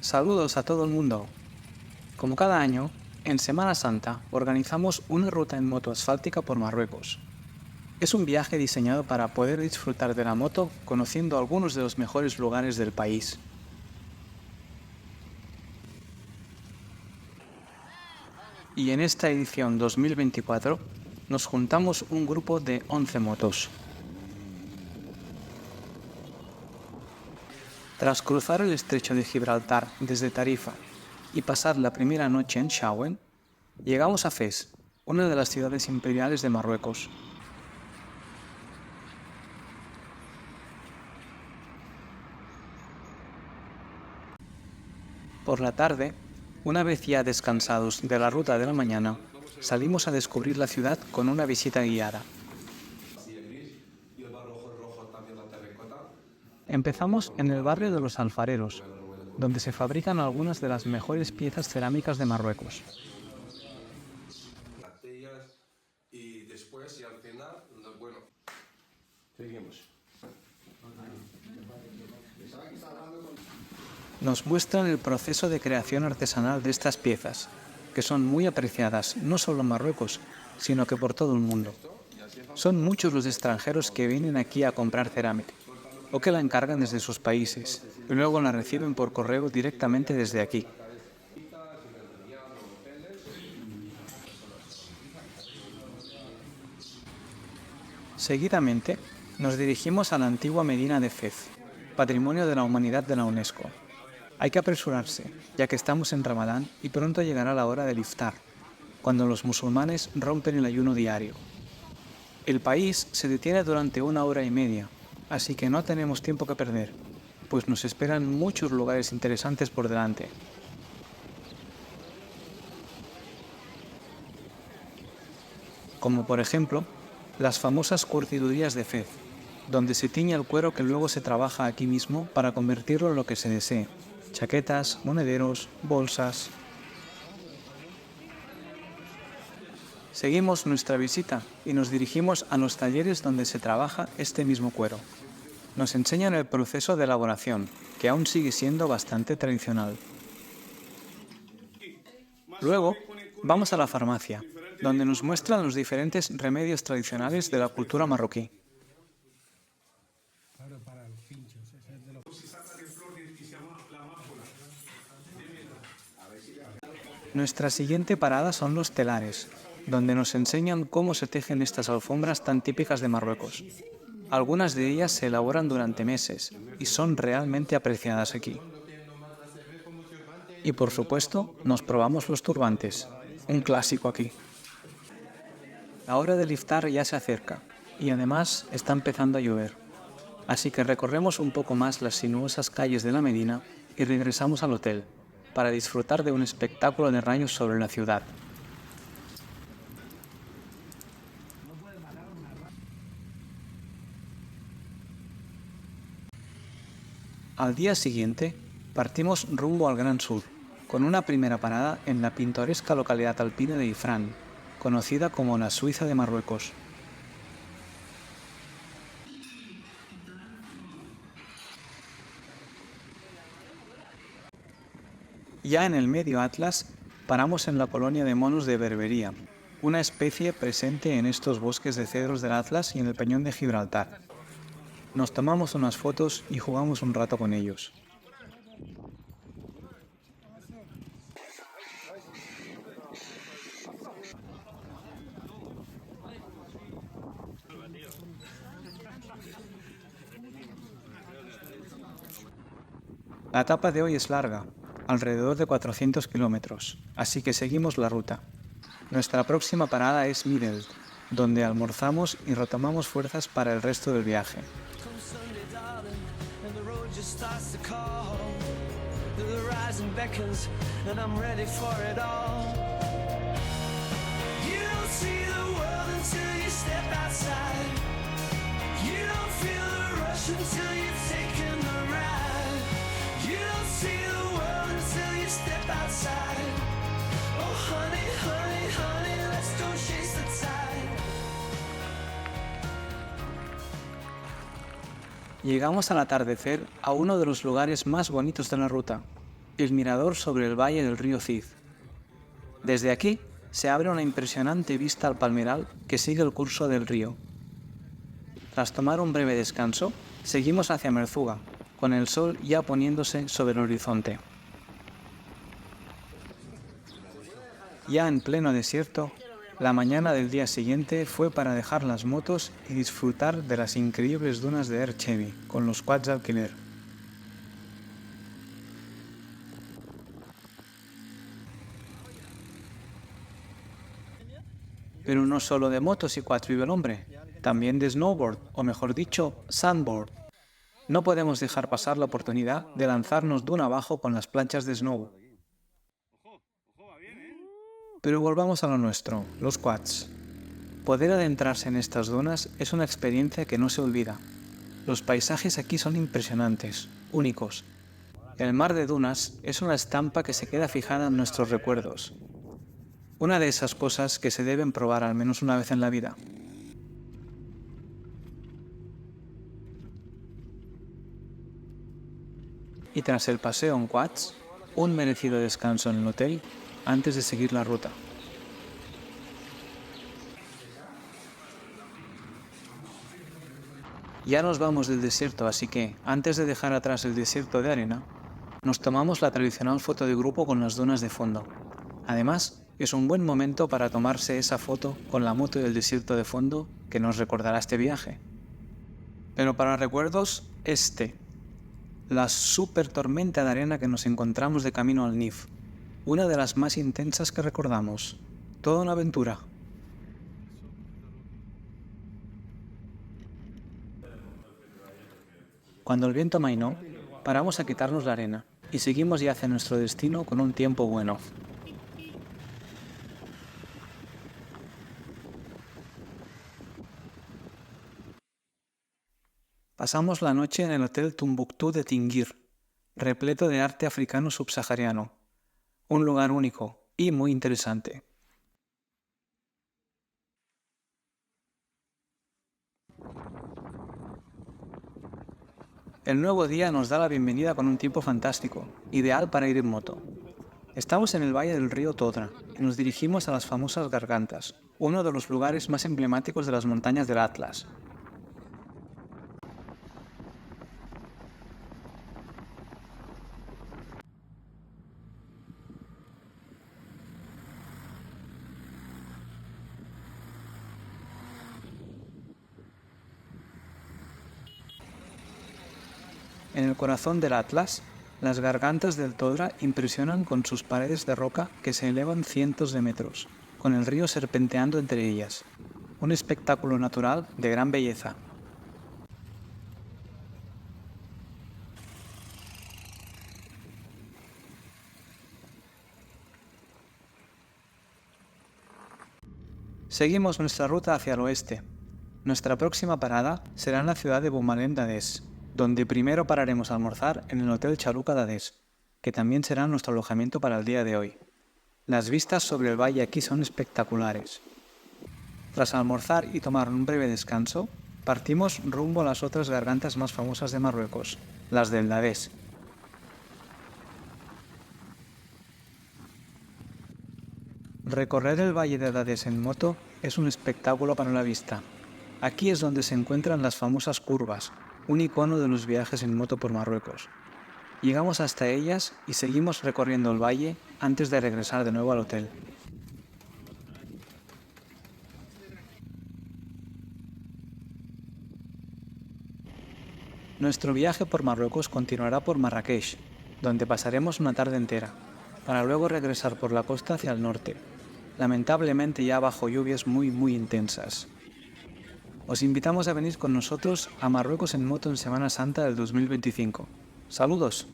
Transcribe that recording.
Saludos a todo el mundo. Como cada año, en Semana Santa organizamos una ruta en moto asfáltica por Marruecos. Es un viaje diseñado para poder disfrutar de la moto conociendo algunos de los mejores lugares del país. Y en esta edición 2024 nos juntamos un grupo de 11 motos. Tras cruzar el estrecho de Gibraltar desde Tarifa y pasar la primera noche en Shawen, llegamos a Fez, una de las ciudades imperiales de Marruecos. Por la tarde, una vez ya descansados de la ruta de la mañana, salimos a descubrir la ciudad con una visita guiada. Empezamos en el barrio de los alfareros, donde se fabrican algunas de las mejores piezas cerámicas de Marruecos. Y después y al final, bueno, seguimos. Nos muestran el proceso de creación artesanal de estas piezas, que son muy apreciadas no solo en Marruecos, sino que por todo el mundo. Son muchos los extranjeros que vienen aquí a comprar cerámica, o que la encargan desde sus países, y luego la reciben por correo directamente desde aquí. Seguidamente, nos dirigimos a la antigua Medina de Fez, Patrimonio de la Humanidad de la UNESCO. Hay que apresurarse, ya que estamos en Ramadán y pronto llegará la hora del iftar, cuando los musulmanes rompen el ayuno diario. El país se detiene durante 1 hora y media, así que no tenemos tiempo que perder, pues nos esperan muchos lugares interesantes por delante. Como por ejemplo, las famosas curtidurías de Fez, donde se tiñe el cuero que luego se trabaja aquí mismo para convertirlo en lo que se desee: chaquetas, monederos, bolsas. Seguimos nuestra visita y nos dirigimos a los talleres donde se trabaja este mismo cuero. Nos enseñan el proceso de elaboración, que aún sigue siendo bastante tradicional. Luego, vamos a la farmacia, donde nos muestran los diferentes remedios tradicionales de la cultura marroquí. Nuestra siguiente parada son los telares, donde nos enseñan cómo se tejen estas alfombras tan típicas de Marruecos. Algunas de ellas se elaboran durante meses y son realmente apreciadas aquí. Y por supuesto, nos probamos los turbantes, un clásico aquí. La hora del iftar ya se acerca y además está empezando a llover. Así que recorremos un poco más las sinuosas calles de la Medina y regresamos al hotel para disfrutar de un espectáculo de rayos sobre la ciudad. Al día siguiente, partimos rumbo al Gran Sur, con una primera parada en la pintoresca localidad alpina de Ifrane, conocida como la Suiza de Marruecos. Ya en el medio Atlas, paramos en la colonia de monos de Berbería, una especie presente en estos bosques de cedros del Atlas y en el Peñón de Gibraltar. Nos tomamos unas fotos y jugamos un rato con ellos. La etapa de hoy es larga, alrededor de 400 kilómetros, así que seguimos la ruta. Nuestra próxima parada es Midelt, donde almorzamos y retomamos fuerzas para el resto del viaje. Llegamos al atardecer a uno de los lugares más bonitos de la ruta, el mirador sobre el valle del río Cid. Desde aquí se abre una impresionante vista al palmeral que sigue el curso del río. Tras tomar un breve descanso, seguimos hacia Merzuga, con el sol ya poniéndose sobre el horizonte. Ya en pleno desierto, la mañana del día siguiente fue para dejar las motos y disfrutar de las increíbles dunas de Erchemi con los quads de alquiler. Pero no solo de motos y quads vive el hombre, también de snowboard, o mejor dicho, sandboard. No podemos dejar pasar la oportunidad de lanzarnos duna abajo con las planchas de snow. Pero volvamos a lo nuestro, los quads. Poder adentrarse en estas dunas es una experiencia que no se olvida. Los paisajes aquí son impresionantes, únicos. El mar de dunas es una estampa que se queda fijada en nuestros recuerdos. Una de esas cosas que se deben probar al menos una vez en la vida. Y tras el paseo en quads, un merecido descanso en el hotel antes de seguir la ruta. Ya nos vamos del desierto, así que, antes de dejar atrás el desierto de arena, nos tomamos la tradicional foto de grupo con las dunas de fondo. Además, es un buen momento para tomarse esa foto con la moto del desierto de fondo que nos recordará este viaje. Pero para recuerdos, la super tormenta de arena que nos encontramos de camino al NIF, una de las más intensas que recordamos. Toda una aventura. Cuando el viento amainó, paramos a quitarnos la arena y seguimos ya hacia nuestro destino con un tiempo bueno. Pasamos la noche en el Hotel Tombuctú de Tingir, repleto de arte africano subsahariano. Un lugar único y muy interesante. El nuevo día nos da la bienvenida con un tiempo fantástico, ideal para ir en moto. Estamos en el valle del río Todra y nos dirigimos a las famosas Gargantas, uno de los lugares más emblemáticos de las montañas del Atlas. En el corazón del Atlas, las gargantas del Todra impresionan con sus paredes de roca que se elevan cientos de metros, con el río serpenteando entre ellas. Un espectáculo natural de gran belleza. Seguimos nuestra ruta hacia el oeste. Nuestra próxima parada será en la ciudad de Boumalem d'Adés, donde primero pararemos a almorzar en el Hotel Charuca d'Adés, que también será nuestro alojamiento para el día de hoy. Las vistas sobre el valle aquí son espectaculares. Tras almorzar y tomar un breve descanso, partimos rumbo a las otras gargantas más famosas de Marruecos, las del Dades. Recorrer el valle de Dades en moto es un espectáculo para la vista. Aquí es donde se encuentran las famosas curvas, un icono de los viajes en moto por Marruecos. Llegamos hasta ellas y seguimos recorriendo el valle antes de regresar de nuevo al hotel. Nuestro viaje por Marruecos continuará por Marrakech, donde pasaremos una tarde entera, para luego regresar por la costa hacia el norte, lamentablemente ya bajo lluvias muy intensas. Os invitamos a venir con nosotros a Marruecos en moto en Semana Santa del 2025. ¡Saludos!